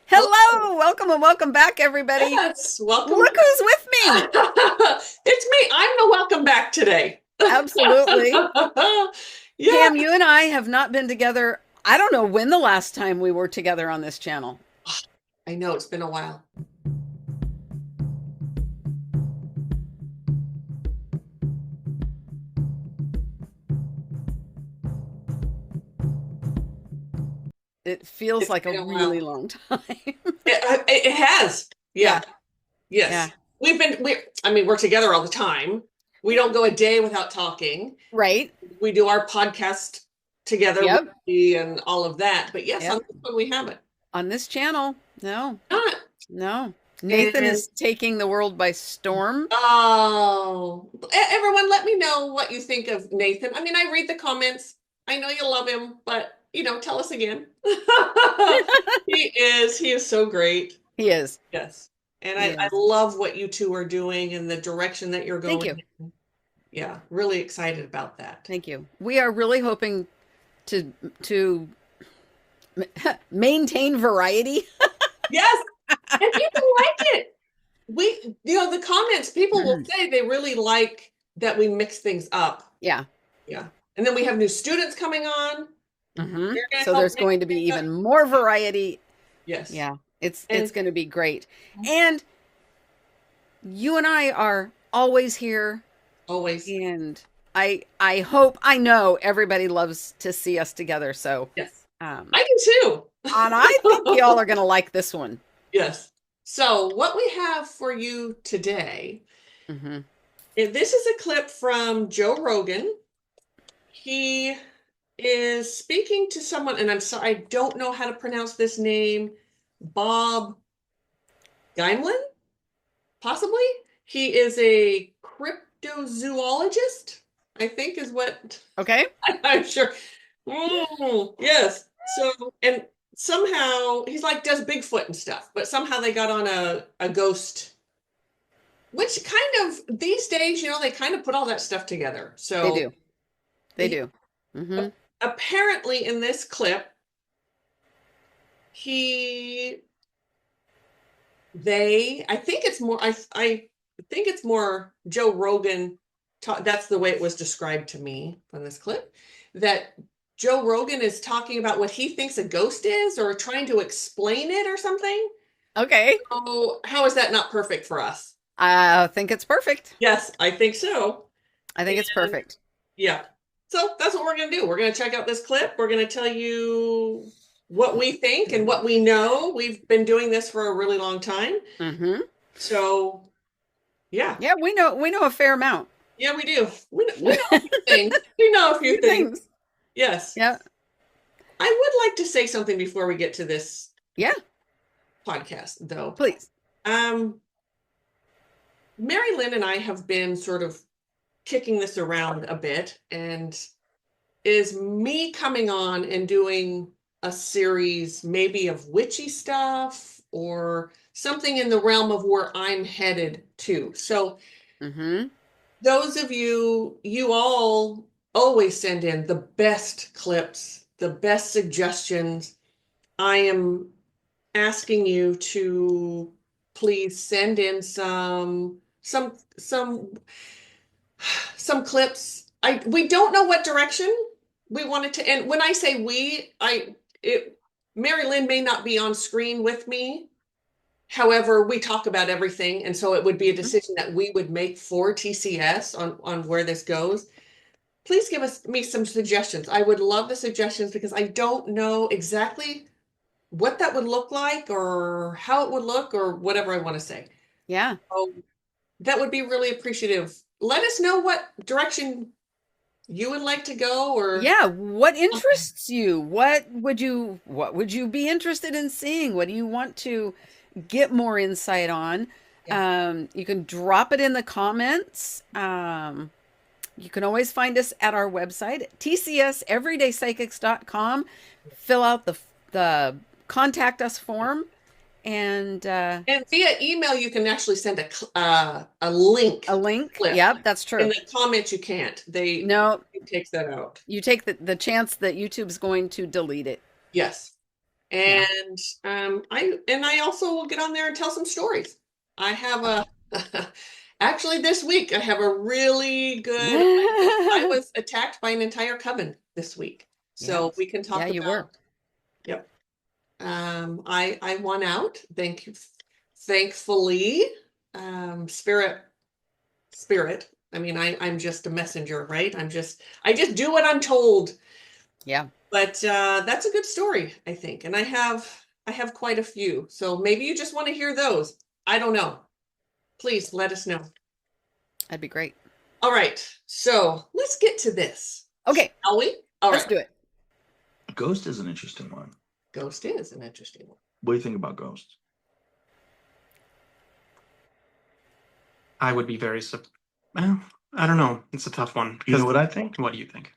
Hello, welcome and welcome back, everybody. Yes, welcome. Look who's with me. It's me. I'm the welcome back today. Absolutely. Yeah, Pam, you and I have not been together. I don't know when the last time we were together on this channel. I know it's been a while. It feels It's like a been a really while. long time. It has. Yeah. Yeah, yeah, Yes. I mean, we're together all the time. We don't go a day without talking. right. We do our podcast together Yep, weekly and all of that. But yes, on yep. this one we haven't. On this channel, no, Not. no. Nathan And is taking the world by storm. oh, everyone, let me know what you think of Nathan. I mean, I read the comments. I know you love him, but tell us again. He is so great. He is. Yes. And He I is. love what you two are doing and the direction that you're Thank going you. in. Yeah, really excited about that. Thank you. We are really hoping to maintain variety. Yes. And people like it. The comments, people will say they really like that we mix things up. Yeah. Yeah. And then we have new students coming on. Hmm. They're going to So help there's make going to be things up. even more variety. Yes. Yeah, it's And going to be great. And you and I are always here, always. and I hope I know everybody loves to see us together. So, Yes. um, I do and I think y'all too. are going to like this one. Yes. So, what we have for you today, Hmm. this is a clip from Joe Rogan. He is speaking to someone, and I'm sorry, I don't know how to pronounce this name, Bob Gymlan, possibly. He is a cryptozoologist, I think is what Okay. I'm sure. Yes. So, and somehow he's like does Bigfoot and stuff, but somehow they got on a ghost, which kind of these days, they kind of put all that stuff together. They So do. They he, do. Hmm. apparently in this clip, he I think it's more I think it's more Joe Rogan that's the way it was described to me from this clip, that Joe Rogan is talking about what he thinks a ghost is or trying to explain it or something. Okay. Oh, how is that not perfect for us? I think it's perfect. Yes, I think so. I think it's And perfect. yeah. So that's what we're going to do. We're going to check out this clip. We're going to tell you what we think and what we know. We've been doing this for a really long time. Hmm. So, yeah. Yeah, we know a fair amount. Yeah, we do. We know a A few things. We know a few few things. things. Yes. Yeah. I would like to say something before we get to this Yeah. podcast, though. Please. Um, Mari-Lyn and I have been sort of kicking this around a bit, and is me coming on and doing a series maybe of witchy stuff or something in the realm of where I'm headed to. So Hmm. those of you all always send in the best clips, the best suggestions. I am asking you to please send in some clips. We don't know what direction we wanted to, and when I say we, Mari-Lyn may not be on screen with me. However, we talk about everything, and so it would be a decision that we would make for TCS on where this goes. Please give me some suggestions. I would love the suggestions because I don't know exactly what that would look like or how it would look or whatever I want to say. Yeah. So that would be really appreciative. Let us know what direction you would like to go or Yeah, what interests you? What would you be interested in seeing? What do you want to get more insight on? yeah. You can drop it in the comments. You can always find us at our website, tcseveryday psychics.com. Fill out the contact us form, and And via email, you can actually send a link a link. clip. Yep, that's In true. the comments, you can't. No, It takes that out. you take the chance that YouTube's going to delete it. Yes. Yeah. And I also will get on there and tell some stories. I have a actually this week I have a really good I was attacked by an entire coven this week. So Yes. we can Yeah, talk you were. about, yep. I won out. Thankfully. Spirit. I mean, I'm just a messenger, right? I just do what I'm told. Yeah. But that's a good story, I think. And I have quite a few. So maybe you just want to hear those. I don't know. Please let us know. That'd be great. All right. So let's get to this. Okay, Shall we? All let's right. do it. Ghost is an interesting one. Ghost is an interesting one. What do you think about ghosts? I would be well, I don't know. It's a tough one. You know what I think? What do you think?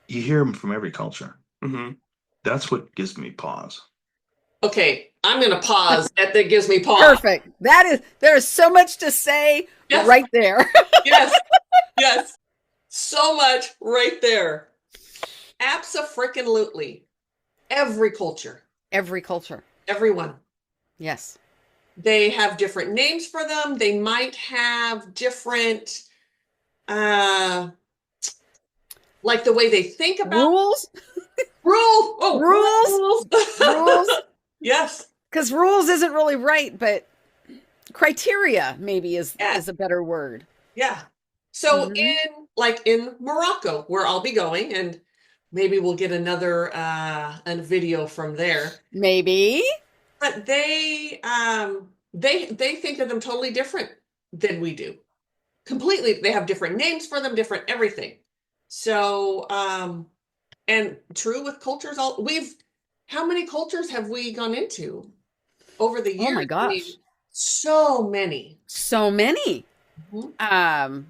You hear them from every culture. Mm-hmm. That's what gives me pause. Okay, I'm going to pause. That gives me pause. Perfect. There's so much to say Yes. right there. Yes. Yes. So much right there. Abso-freaking-lutely. Every culture. Every culture. Everyone. Yes. They have different names for them. They might have different, like the way they think about Rules? rules. Oh, Rules? Rules? Yes. Because rules isn't really right, but criteria maybe is Yeah. a better word. Yeah. So Mhm. in Morocco, where I'll be going, and maybe we'll get another a video from there. Maybe. But they think of them totally different than we do. Completely. They have different names for them, different everything. So and true with cultures, how many cultures have we gone into over the years? Oh my I mean, gosh. so many. So many. Mhm.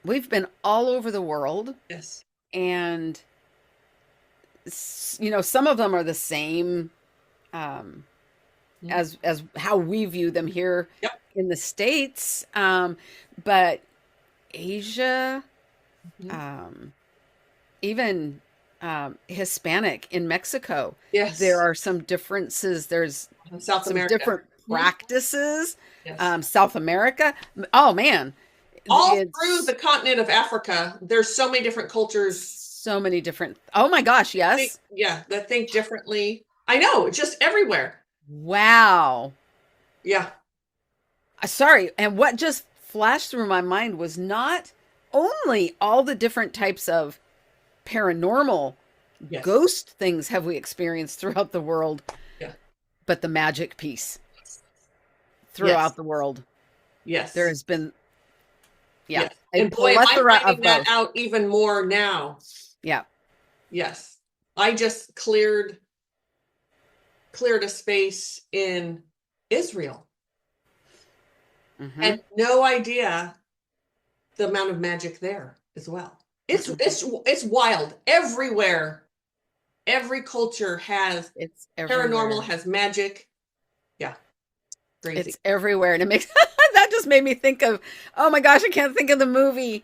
We've been all over the world, Yes. and some of them are the same as how we view them here Yep. in the States. But Asia, Mhm. even Hispanic in Mexico, Yes. there are some differences. There's South some America. different practices. Yes. South America. Oh man, All it's through the continent of Africa, there's so many different cultures. so many different. Oh my gosh, yes. That think differently. I know, it's just everywhere. Wow. Yeah. Sorry, and what just flashed through my mind was not only all the different types of paranormal Yes. ghost things have we experienced throughout the world, Yeah. but the magic piece throughout the world. Yes. There has been, yeah, Yes. a And boy, am I plethora of finding that both. out even more now. Yeah. Yes. I just cleared a space in Israel. Mhm. Had no idea the amount of magic there as well. It's wild everywhere. Every culture has It's paranormal, everywhere. has magic. Yeah, crazy. It's everywhere, and it makes that just made me think of. Oh my gosh, I can't think of the movie.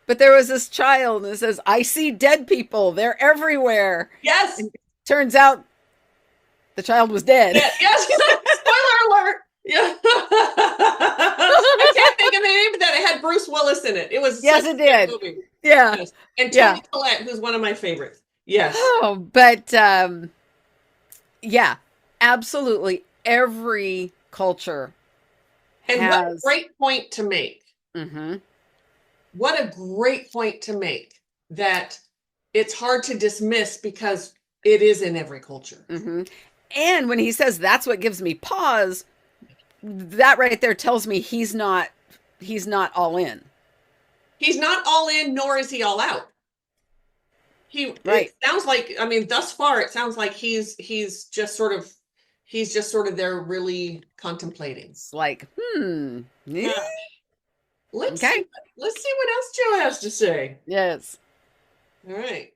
But there was this child, and it says, "I see dead people. They're everywhere." Yes. And turns out the child was dead. Yeah, yes. Spoiler alert. Yeah. I can't think of the name of that. It had Bruce Willis in it. It was Yes, such it a good did. movie. Yeah. Yes. And Yeah. Toni Collette, who's one of my favorites. Yes. Oh, but yeah, absolutely every culture And what a has. great point to make. Mhm. What a great point to make that it's hard to dismiss because it is in every culture. Mhm. And when he says that's what gives me pause, that right there tells me he's not all in. He's not all in, nor is he all out. Right. It sounds like, I mean, thus far, it sounds like he's just sort of there really contemplating. It's like, Yeah. Let's Okay. see what else Joe has to say. Yes. All right.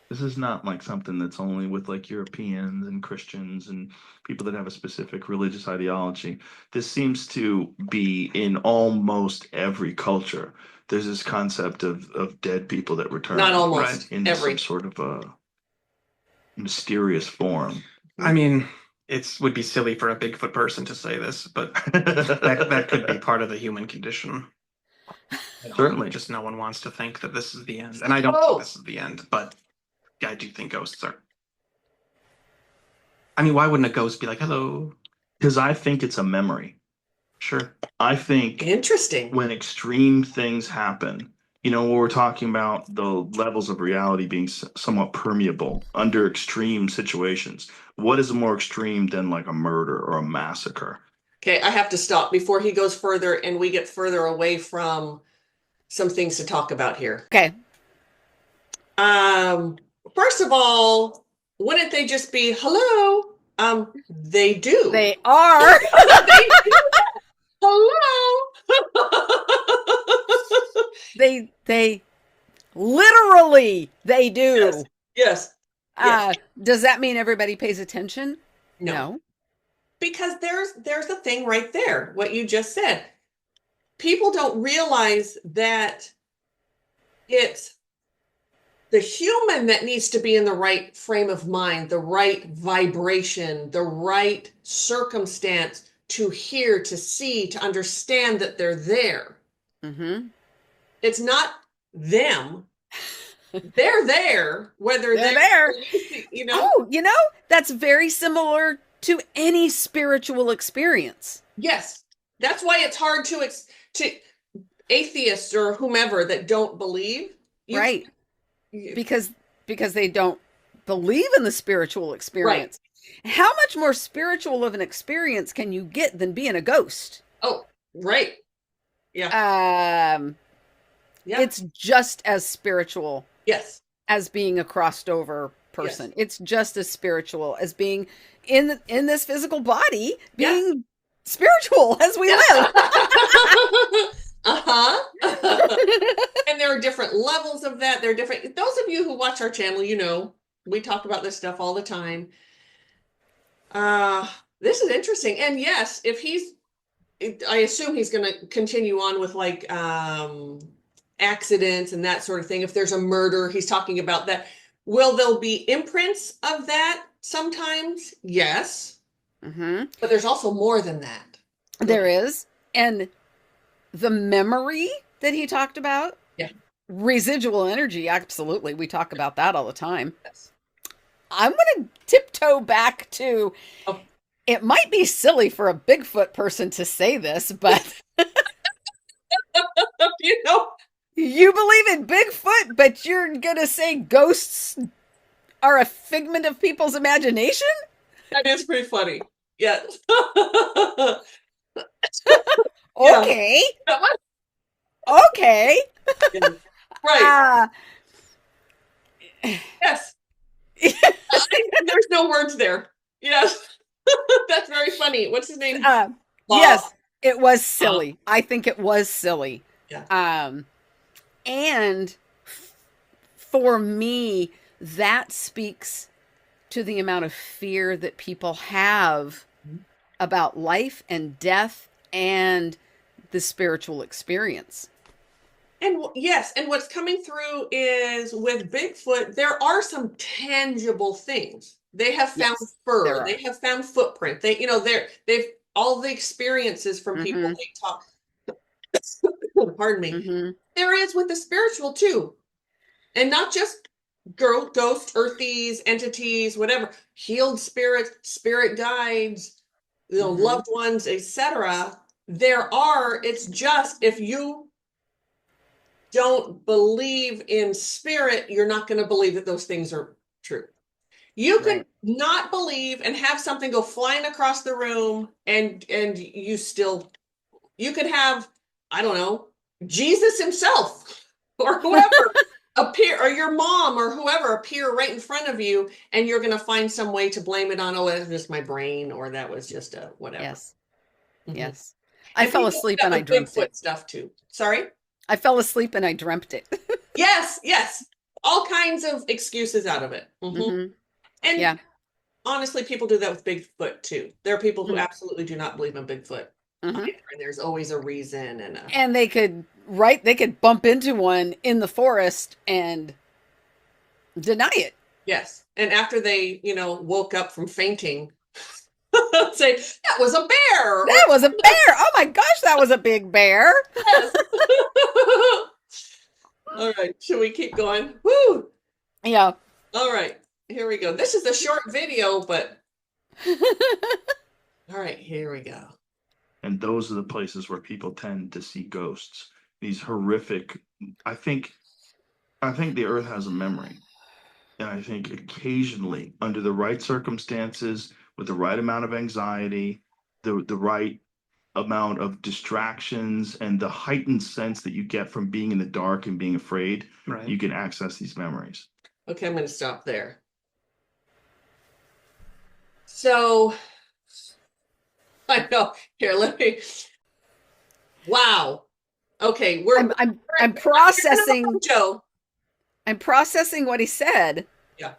This is not like something that's only with like Europeans and Christians and people that have a specific religious ideology. This seems to be in almost every culture. There's this concept of dead people that return. Not almost into every. some sort of mysterious form. I mean, would be silly for a Bigfoot person to say this, but that could be part of the human condition. Certainly. Just no one wants to think that this is the end. And I don't Oh. think this is the end, but I do think ghosts are. I mean, why wouldn't a ghost be like, hello? Because I think it's a memory. Sure. I think Interesting. when extreme things happen, you know, when we're talking about the levels of reality being somewhat permeable under extreme situations, what is more extreme than like a murder or a massacre? Okay, I have to stop before he goes further and we get further away from some things to talk about here. Okay. First of all, wouldn't they just be hello? They do. They are. They do that. Hello. They literally they do. Yes. Yes. Does that mean everybody pays attention? No. Because there's a thing right there, what you just said. People don't realize that it's the human that needs to be in the right frame of mind, the right vibration, the right circumstance to hear, to see, to understand that they're there. Mm-hmm. It's not them. They're there, whether They're there. You know? Oh, you know, that's very similar to any spiritual experience. Yes. That's why it's hard to atheists or whomever that don't believe. Right. Because they don't believe in the spiritual experience. Right. How much more spiritual of an experience can you get than being a ghost? Oh, right. Yeah. Yeah. It's just as spiritual. Yes. As being a crossed over person. Yes. It's just as spiritual as being in this physical body, being spiritual as we live. And there are different levels of that. There are different, those of you who watch our channel, you know, we talk about this stuff all the time. This is interesting. And yes, I assume he's going to continue on with like, accidents and that sort of thing. If there's a murder, he's talking about that. Will there be imprints of that sometimes? Yes. Mm-hmm. But there's also more than that. There is. And the memory that he talked about, residual energy, absolutely. We talk about that all the time. Yes. I'm going to tiptoe back to, it might be silly for a Bigfoot person to say this, but you know, you believe in Bigfoot, but you're going to say ghosts are a figment of people's imagination? That is pretty funny. Yes. Okay. Okay. Right. Yes. There's no words there. Yes. That's very funny. What's his name? Yes, it was silly. I think it was silly. Yeah. And for me, that speaks to the amount of fear that people have about life and death and the spiritual experience. And yes, and what's coming through is with Bigfoot, there are some tangible things. They have found fur. They have found footprint. They've all the experiences from people they talk. Pardon me. Mm-hmm. There is with the spiritual too. And not just ghosts, earthies, entities, whatever, healed spirits, spirit guides, loved ones, etc. It's just if you don't believe in spirit, you're not going to believe that those things are true. You could not believe and have something go flying across the room and you could have, I don't know, Jesus himself or whoever appear, or your mom or whoever appear right in front of you, and you're going to find some way to blame it on, oh, it was just my brain, or that was just a whatever. Yes. Mm-hmm. Yes. I fell asleep and I dreamt Bigfoot it. Stuff too. Sorry? I fell asleep and I dreamt it. Yes. All kinds of excuses out of it. Mm-hmm. Mm-hmm. And honestly, people do that with Bigfoot too. There are people who absolutely do not believe in Bigfoot. Mm-hmm. And there's always a reason. And they could bump into one in the forest and deny it. Yes. And after they, woke up from fainting, say, that was a bear. That was a bear. Oh my gosh, that was a big bear. Yes. All right. Should we keep going? Woo. Yeah. All right. Here we go. This is a short video, but all right, here we go. And those are the places where people tend to see ghosts. These horrific. I think the Earth has a memory, and I think occasionally, under the right circumstances, with the right amount of anxiety, the right amount of distractions, and the heightened sense that you get from being in the dark and being afraid, Right. you can access these memories. Okay, I'm going to stop there. So, I know. Here, let me. Wow. Okay, I'm processing. Joe. I'm processing what he said. Yeah.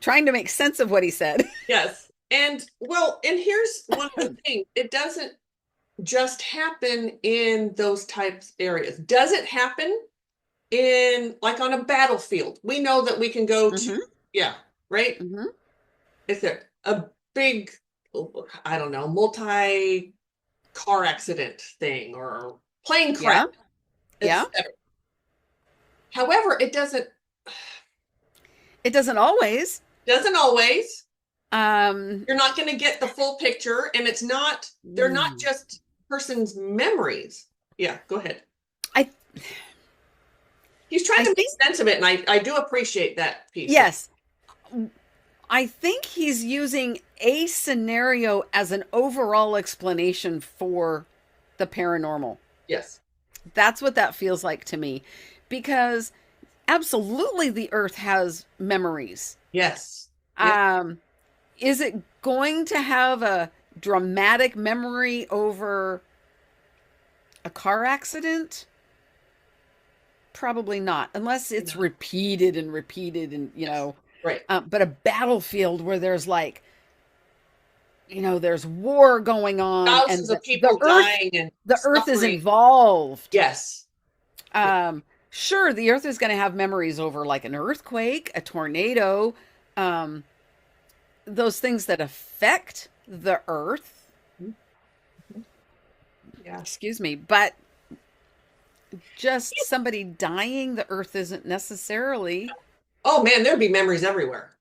Trying to make sense of what he said. Yes. And here's one of the things. It doesn't just happen in those types areas. Does it happen in like on a battlefield? We know that we can go to, right? Mm-hmm. Is there a big, I don't know, multi-car accident thing or plane crash? Yeah. However, it doesn't always. Doesn't always. You're not going to get the full picture, and they're not just person's memories. Yeah, go ahead. He's trying to make sense of it, and I do appreciate that piece. Yes. I think he's using a scenario as an overall explanation for the paranormal. Yes. That's what that feels like to me. Because absolutely the Earth has memories. Yes. Is it going to have a dramatic memory over a car accident? Probably not, unless it's repeated and right. But a battlefield where there's there's war going on, thousands and of people dying, and the Earth is suffering. involved. Yes. Sure, the Earth is going to have memories over like an earthquake, a tornado, those things that affect the Earth. Yeah. Excuse me, but just somebody dying, the Earth isn't necessarily. Oh man, there'd be memories everywhere.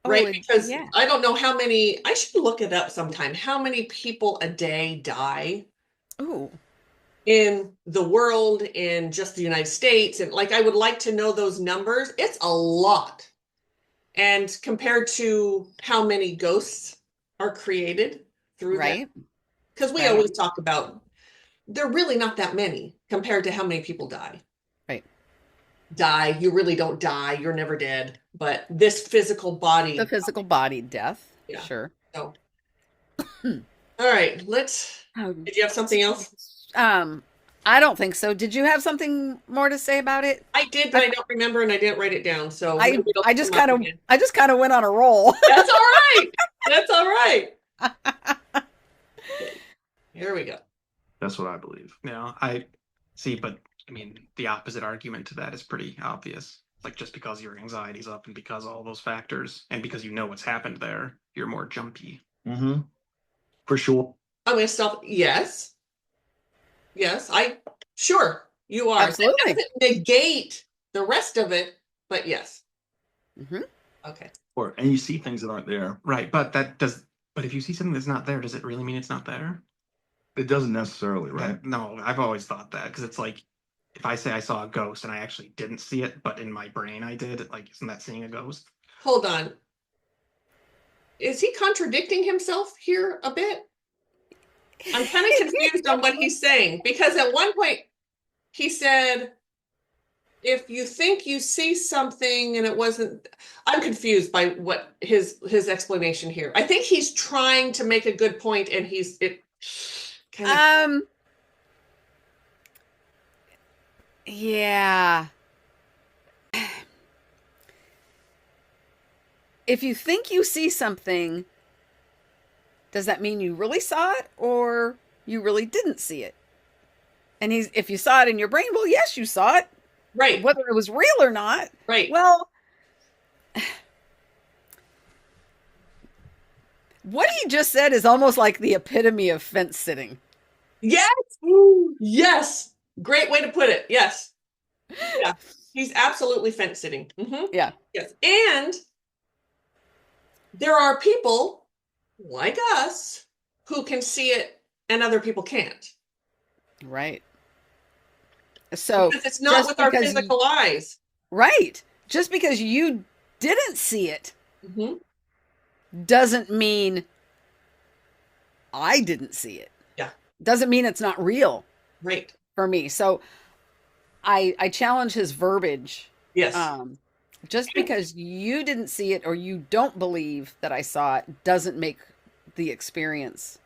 Right? Because yeah. I don't know how many, I should look it up sometime, how many people a day die. Ooh. In the world, in just the United States. And I would like to know those numbers. It's a lot. And compared to how many ghosts are created through that. Because we always talk about, they're really not that many compared to how many people die. Right. Die, you really don't die. You're never dead. But this physical body. The physical body death. Yeah. Sure. So. All right, did you have something else? I don't think so. Did you have something more to say about it? I did, but I don't remember, and I didn't write it down. So I just kind of went on a roll. That's all right. That's all right. Here we go. That's what I believe. Yeah, I see, but I mean, the opposite argument to that is pretty obvious. Like, just because your anxiety's up and because all those factors, and because you know what's happened there, you're more jumpy. Mm-hmm. For sure. I'm going to stop. Yes. Yes, sure, you are. Absolutely. It doesn't negate the rest of it, but yes. Mm-hmm. Okay. And you see things that aren't there. Right, but if you see something that's not there, does it really mean it's not there? It doesn't necessarily, right? No, I've always thought that, because it's like, if I say I saw a ghost and I actually didn't see it, but in my brain I did, isn't that seeing a ghost? Hold on. Is he contradicting himself here a bit? I'm kind of confused on what he's saying, because at one point he said, if you think you see something and it wasn't, I'm confused by what his explanation here. I think he's trying to make a good point, and yeah. If you think you see something, does that mean you really saw it or you really didn't see it? And if you saw it in your brain, well, yes, you saw it. Right. Whether it was real or not. Right. Well, What he just said is almost like the epitome of fence sitting. Yes. Ooh, yes. Great way to put it. Yes. Yeah. He's absolutely fence sitting. Yeah. Yes. And there are people like us who can see it and other people can't. Right. So Because it's not with our physical eyes. Right. Just because you didn't see it Mm-hmm. doesn't mean I didn't see it. Yeah. Doesn't mean it's not real Right. for me. So I challenge his verbiage. Yes. Just because you didn't see it or you don't believe that I saw it doesn't make the experience.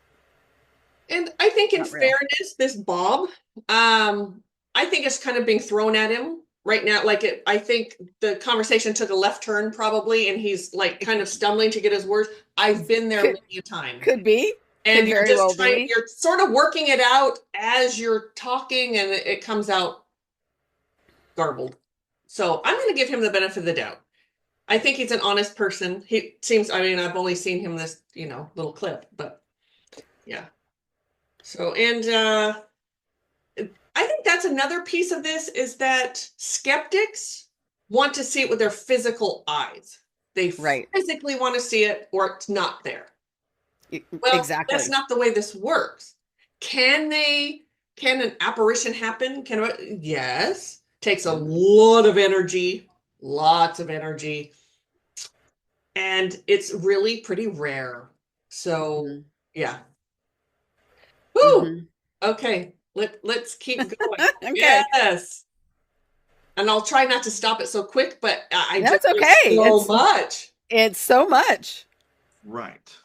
And I think in Not real. fairness, this Bob, I think it's kind of being thrown at him right now. I think the conversation took a left turn probably, and he's like kind of stumbling to get his words. I've been there many a time. Could be. And Could you're very just well trying, be. you're sort of working it out as you're talking, and it comes out garbled. So I'm going to give him the benefit of the doubt. I think he's an honest person. He seems, I mean, I've only seen him this, little clip, but yeah. So, and I think that's another piece of this is that skeptics want to see it with their physical eyes. They Right. physically want to see it or it's not there. Well, Exactly. that's not the way this works. Can an apparition happen? Yes. Takes a lot of energy, lots of energy. And it's really pretty rare. So, yeah. Woo! Mhm. Okay. Let's keep going. Okay. Yes. And I'll try not to stop it so quick, but That's there's okay. so much. It's so much. Right.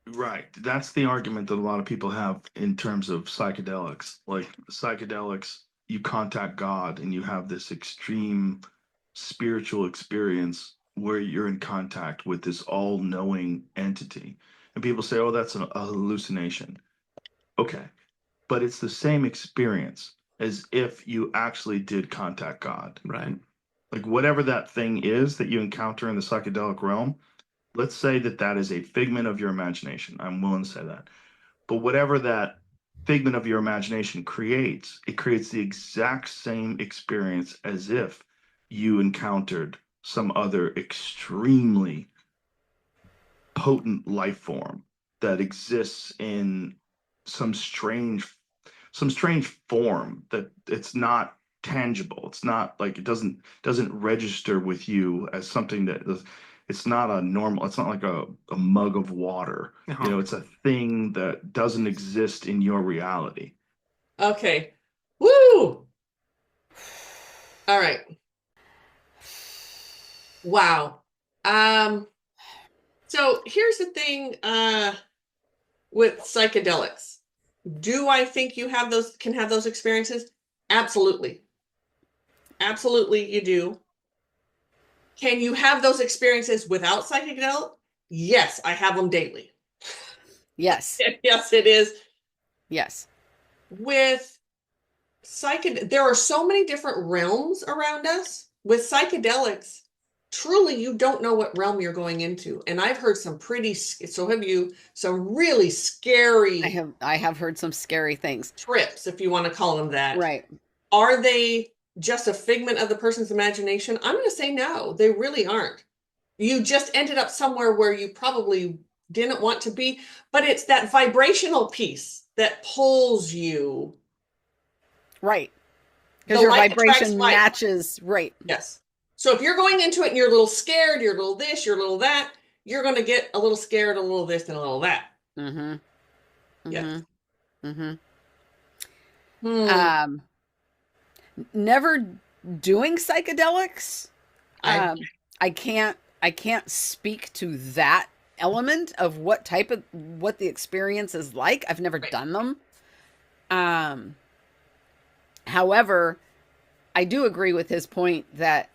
Right. That's the argument that a lot of people have in terms of psychedelics. Like psychedelics, you contact God and you have this extreme spiritual experience where you're in contact with this all-knowing entity. And people say, oh, that's a hallucination. Okay. But it's the same experience as if you actually did contact God. Right. Like whatever that thing is that you encounter in the psychedelic realm, let's say that that is a figment of your imagination. I'm willing to say that. But whatever that figment of your imagination creates, it creates the exact same experience as if you encountered some other extremely potent life form that exists in some strange form that it's not tangible. It's not like it doesn't register with you as something that it's not a normal, it's not like a mug of water. Uh-huh. You know, it's a thing that doesn't exist in your reality. Okay. Woo! All right. Wow. So here's the thing with psychedelics. Do I think you can have those experiences? Absolutely. Absolutely you do. Can you have those experiences without psychedelic? Yes, I have them daily. Yes. Yes, it is. Yes. With there are so many different realms around us. With psychedelics, truly you don't know what realm you're going into. And I've heard some some really scary I have heard some scary things. trips, if you want to call them that. Right. Are they just a figment of the person's imagination? I'm going to say no, they really aren't. You just ended up somewhere where you probably didn't want to be, but it's that vibrational piece that pulls you. Right. Because your vibration matches. Right. Yes. So if you're going into it and you're a little scared, you're a little this, you're a little that, you're going to get a little scared, a little this, and a little that. Mm-hmm. Yes. Mm-hmm. Hmm. Never doing psychedelics. I can't speak to that element of what the experience is like. I've never done them. However, I do agree with his point that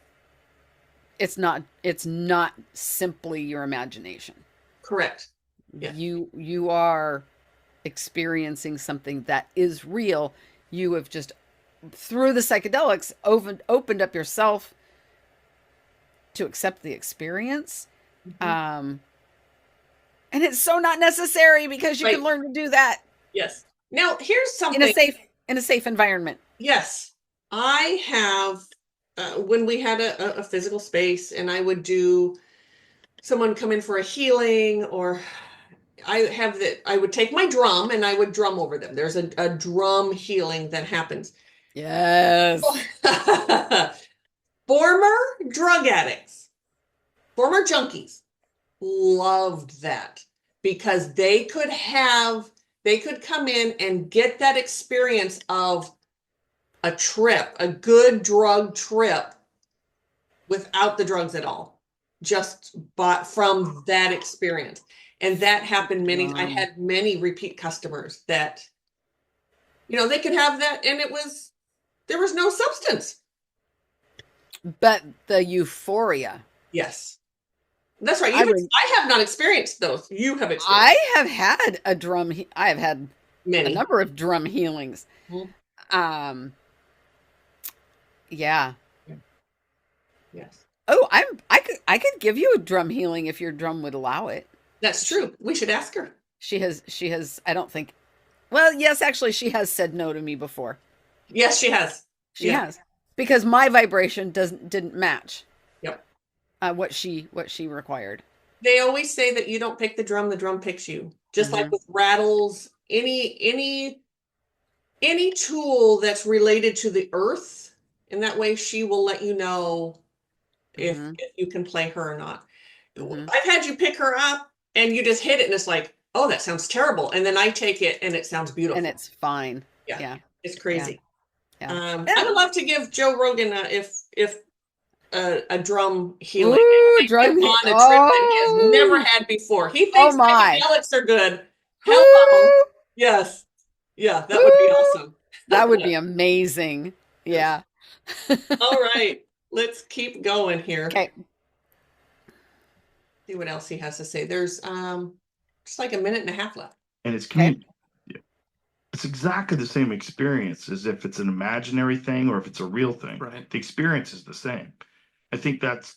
it's not simply your imagination. correct. Yeah. You are experiencing something that is real. You have just through the psychedelics opened up yourself to accept the experience. Mhm. And it's so not necessary because you Right. can learn to do that Yes. Now, here's in a something. safe environment. Yes, I have, when we had a physical space and I would do someone come in for a healing, or I would take my drum and I would drum over them. There's a drum healing that happens. Yes. Former drug addicts, former junkies loved that because they could come in and get that experience of a trip, a good drug trip without the drugs at all, just bought from that experience. And that happened I had many repeat customers that, they could have that and there was no substance. But the euphoria. Yes. That's right. I have not experienced those. You have experienced. I have had I have had many. a number of drum healings. Mhm. Yeah. Yes. Oh, I could give you a drum healing if your drum would allow it. That's true. We should ask her. She has, I don't think, well, yes, actually, she has said no to me before. Yes, she has. She has. Because my vibration didn't match. Yep. What she required. They always say that you don't pick the drum picks you. Just like with rattles, any tool that's related to the earth, and that way she will let you know if you can play her or not. I've had you pick her up and you just hit it and it's like, oh, that sounds terrible. And then I take it and it sounds beautiful. And it's fine. Yeah. It's crazy. Yeah. I would love to give Joe Rogan a drum healing. Ooh, drum on a trip that he has never had before. He thinks psychedelics are good. Hello. Yes. Yeah, that would be awesome. That would be amazing. Yeah. All right. Let's keep going here. Okay. See what else he has to say. There's just like a minute and a half left. And it's community. It's exactly the same experience as if it's an imaginary thing or if it's a real thing. Right. The experience is the same. I think that's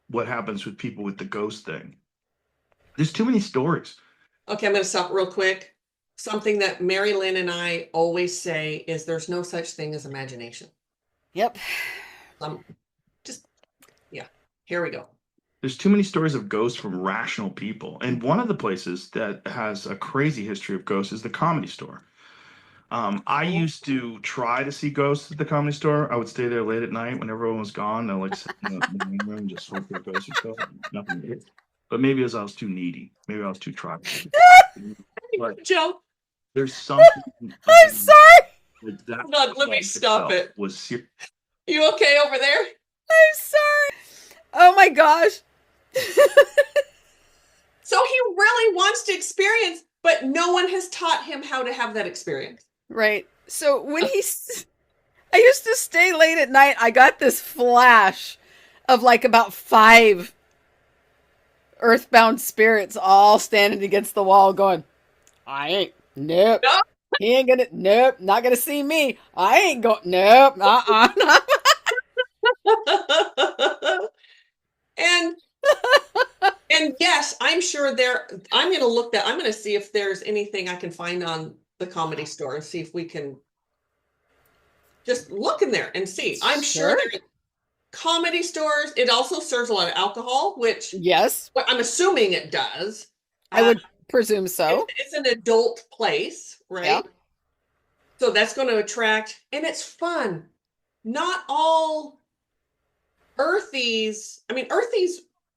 what happens with people with the ghost thing. There's too many stories. Okay, I'm going to stop real quick. Something that Mari-Lyn and I always say is there's no such thing as imagination. Yep. Here we go. There's too many stories of ghosts from rational people. And one of the places that has a crazy history of ghosts is the Comedy Store. I used to try to see ghosts at the Comedy Store. I would stay there late at night when everyone was gone. I like sit in the main room and just smoke their ghosts and stuff. Nothing to hit. But maybe it was I was too needy. Maybe I was too tribal. But Joe, there's something. I'm sorry. Hold on, let me stop it. Was you okay over there? I'm sorry. Oh my gosh. So he really wants to experience, but no one has taught him how to have that experience. Right. So when I used to stay late at night, I got this flash of like about 5 earthbound spirits all standing against the wall going, nope. He ain't gonna, nope, not gonna see me. I ain't going, nope, And yes, I'm sure I'm going to see if there's anything I can find on the Comedy Store and see if we can just look in there and see. I'm sure there's comedy stores. It also serves a lot of alcohol, which yes, I'm assuming it does. I would presume so. It's an adult place, right? Yeah. So that's going to attract, and it's fun. Not all earthies,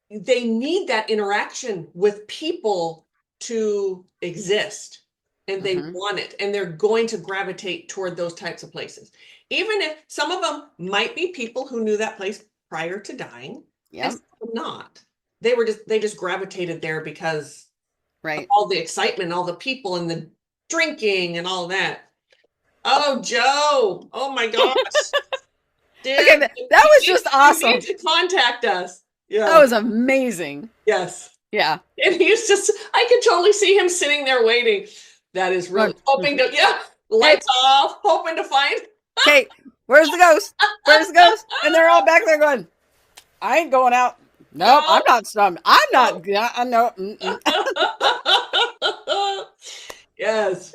they need that interaction with people to exist, and they want it, and they're going to gravitate toward those types of places. Even if some of them might be people who knew that place prior to dying, and some of them not. They just gravitated there because of all the excitement, all the people, and the drinking, and all that. Oh, Joe! Oh my gosh! Dude, okay, that was just awesome. You need to contact us. Yeah. That was amazing. Yes. Yeah. And I could totally see him sitting there waiting. That is really hoping to, lights off, hoping to find. Okay, where's the ghost? Where's the ghost? And they're all back there going, I ain't going out. Nope, I'm No. not stunned. I'm not. I know. Yes.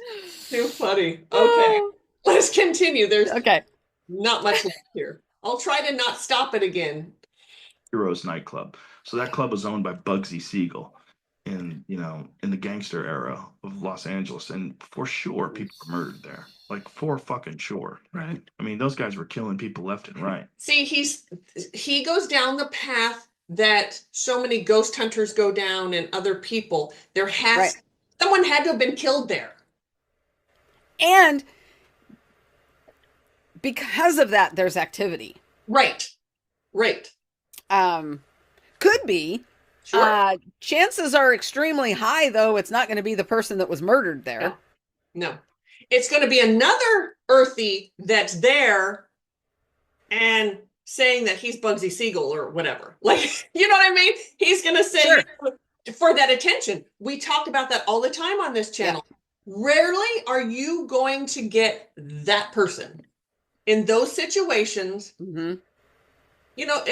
Too funny. Okay. Let's continue. There's Okay. not much left here. I'll try to not stop it again. Heroes nightclub. So that club was owned by Bugsy Siegel in in the gangster era of Los Angeles, and for sure people were murdered there, like for fucking sure. Right. I mean, those guys were killing people left and right. See, he goes down the path that so many ghost hunters go down and other people. Right. Someone had to have been killed there. And because of that, there's activity. Right. Right. Could be. Sure. Chances are extremely high, though, it's not going to be the person that was murdered there. No. It's going to be another earthy that's there and saying that he's Bugsy Siegel or whatever. Like, you know what I mean? He's going to say Sure. for that attention. We talk about that all the time on this channel. Yeah. Rarely are you going to get that person in those situations. Mm-hmm. You know,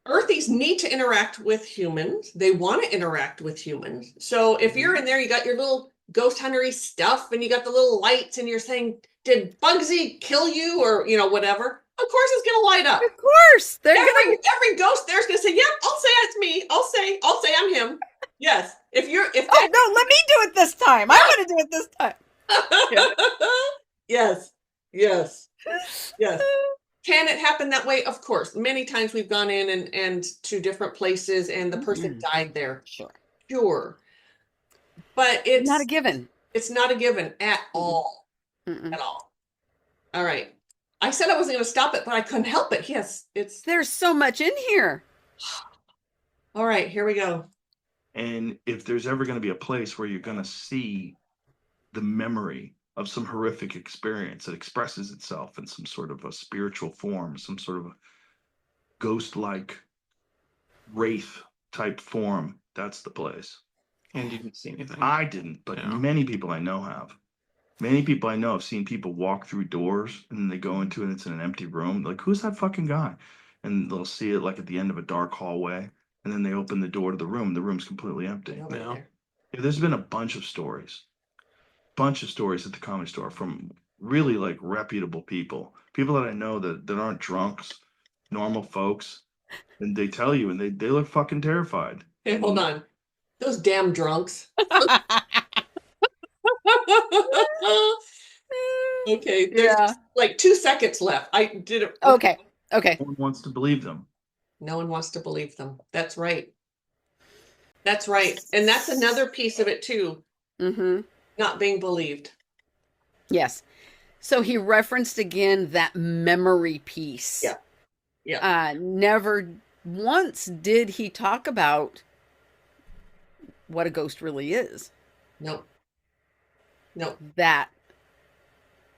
earthies need to interact with humans. They want to interact with humans. So if you're in there, you got your little ghost huntery stuff and you got the little lights and you're saying, did Bugsy kill you or, whatever? Of course it's going to light up. Of course. Every ghost there's going to say, yep, I'll say it's me. I'll say I'm him. Yes. No, let me do it this time. I want to do it this time. Yeah. Yes. Can it happen that way? Of course. Many times we've gone in and to different places and the person died there. Sure. But it's not a given. It's not a given at all. At all. All right. I said I wasn't going to stop it, but I couldn't help it. Yes. There's so much in here. All right, here we go. And if there's ever going to be a place where you're going to see the memory of some horrific experience that expresses itself in some sort of a spiritual form, some sort of a ghost-like wraith type form, that's the place. And you didn't see anything. I didn't, but many people I know have. Many people I know have seen people walk through doors and then they go into it and it's in an empty room. Like, who's that fucking guy? And they'll see it like at the end of a dark hallway. And then they open the door to the room. The room's completely empty. Yeah, there's been a bunch of stories at the Comedy Store from really like reputable people that I know that aren't drunks, normal folks. And they tell you and they look fucking terrified. Hey, hold on. Those damn drunks. Okay, there's like 2 seconds left. I did it. Okay. No one wants to believe them. No one wants to believe them. That's right. And that's another piece of it too. Mm-hmm. Not being believed. Yes. So he referenced again that memory piece. Yeah. Never once did he talk about what a ghost really is. No. That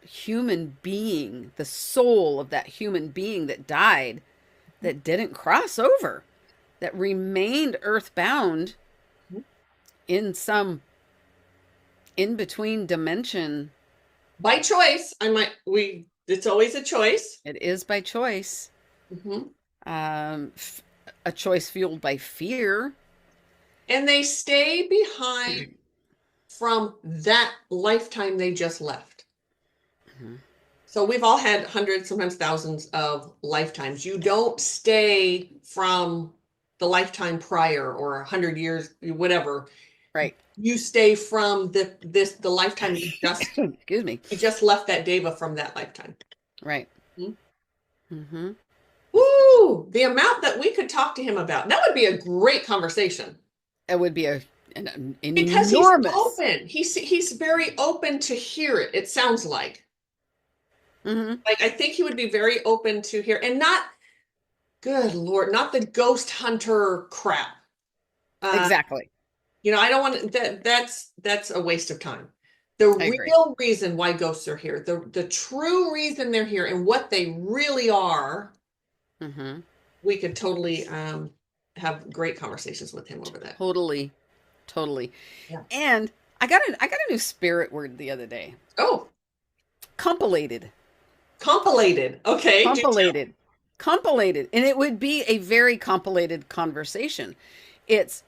human being, the soul of that human being that died, that didn't cross over, that remained earthbound in some in-between dimension. By choice. It's always a choice. It is by choice. Mm-hmm. A choice fueled by fear. And they stay behind from that lifetime they just left. Mm-hmm. So we've all had hundreds, sometimes thousands of lifetimes. You don't stay from the lifetime prior or 100 years, whatever. Right. You stay from the lifetime you just excuse me. You just left that deva from that lifetime. Right. Mm-hmm. Woo! The amount that we could talk to him about. That would be a great conversation. It would be an because enormous. He's open. He's very open to hear it. It sounds like. Mm-hmm. Like I think he would be very open to hear, and not, good Lord, not the ghost hunter crap. Exactly. I don't want to, that's a waste of time. The real reason why ghosts are here, the true reason they're here, and what they really are. Mm-hmm. We could totally have great conversations with him over that. Totally. Yeah. And I got a new spirit word the other day. Oh. Compilated. Okay. Compilated. compilated, and it would be a very compilated conversation. It's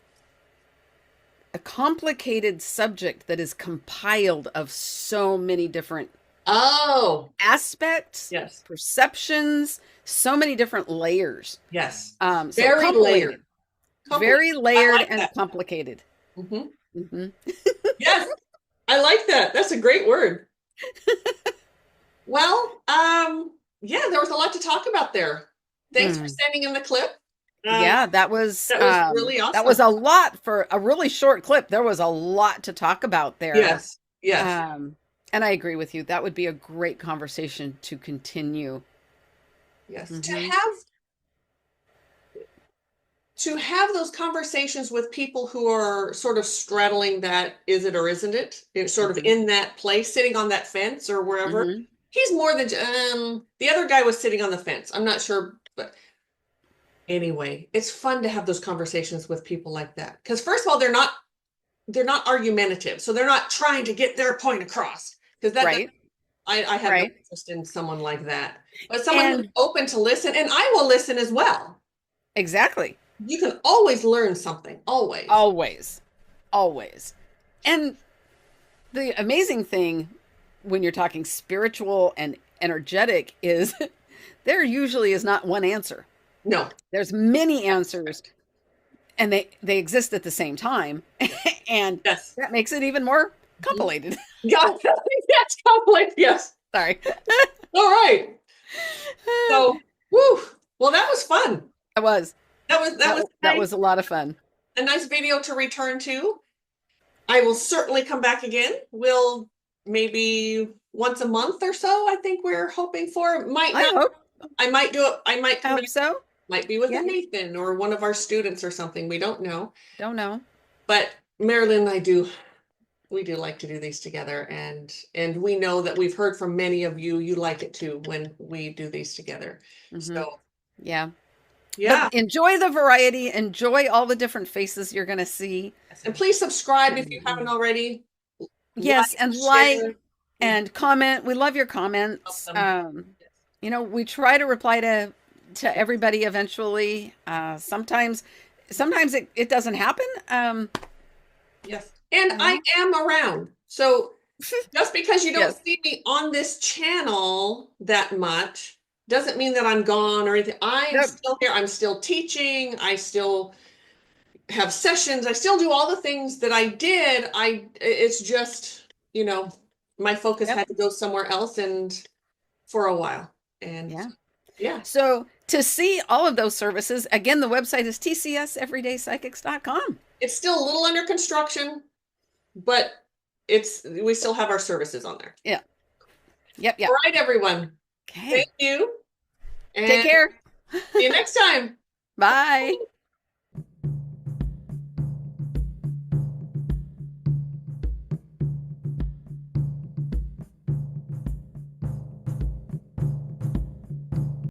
a complicated subject that is compiled of so many different Oh, aspects, yes, perceptions, so many different layers. yes. So Very compilated, layered. very layered like and that. complicated. Hmm. Hmm. Yes, I like that. That's a great word. Well, yeah, there was a lot to talk about there. Thanks for sending in the clip. Yeah, that was Really awesome. that was a lot for a really short clip. There was a lot to talk about there. Yes, yes. And I agree with you. That would be a great conversation to continue. Yes. Mhm. To have those conversations with people who are sort of straddling that, is it or isn't it? It's sort of in that place, sitting on that fence or wherever. Mhm. He's more than the other guy was sitting on the fence. I'm not sure, but anyway, it's fun to have those conversations with people like that. Because first of all, they're not argumentative, so they're not trying to get their point across. Because that Right. I have no Right. interest in someone like that. But someone who's And open to listen, and I will listen as well. exactly. You can always learn something, always. Always. Always. And the amazing thing when you're talking spiritual and energetic is there usually is not one answer. No. There's many answers, and they exist at the same time. And Yes. that makes it even more complicated. Yeah, that's complex. Yes. Sorry. All right. So, whew. Well, that was fun. That was That that was a lot of fun. a nice video to return to. I will certainly come back again. We'll maybe once a month or so. I think we're hoping for. Might I not. hope. I might do it. I might I come hope back. so. Might be with Yeah. Nathan or one of our students or something. We don't know. Don't know. But Mari-Lyn and we do like to do these together, and we know that we've heard from many of you. You like it too when we do these together. So Yeah. yeah. But enjoy the variety. Enjoy all the different faces you're going to see. And please subscribe if you haven't already. Yes, and share. like and comment. We love your comments. You know, we try to reply to everybody eventually. Sometimes it doesn't happen. Yes. And I am around. So just because you don't Yes. see me on this channel that much doesn't mean that I'm gone or anything. I'm Nope. still here. I'm still teaching. I still have sessions. I still do all the things that I did. It's just, my focus Yep. had to go somewhere else and for a while. And yeah. So to see all of those services, again, the website is tcseverydaypsychics.com. It's still a little under construction, but we still have our services on there. Yeah. Yep. All right, everyone. Okay. Thank you. And Take care. see you next time. Bye.